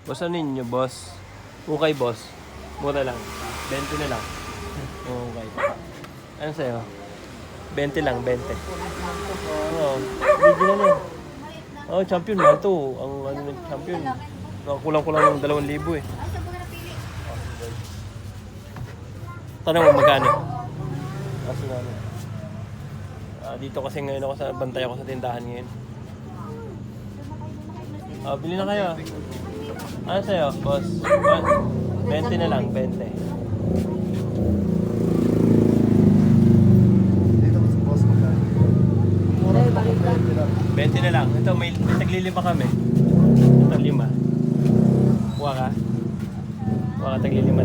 Boss, ano ninyo, boss? Okay, boss. Mura lang. 20 na lang. Okay. Ano sa'yo? 20 lang, 20. Oo. Hindi na lang. Oh, champion man to. Ang ano ng champion. Kulang-kulang ng 2,000 eh. Tanong mo magkano? Kasi na ano. Dito kasi ngayon ako sa bantay ako sa tindahan ngayon. Bili na kayo. Ano sa'yo, boss? 20 na lang, 20. Dito mo sa boss mo lang. Mura pa ko 20 lang. 20 na lang. Ito, may taglilima kami. Ito, 5. Kuha ka. Kuha ka, taglilima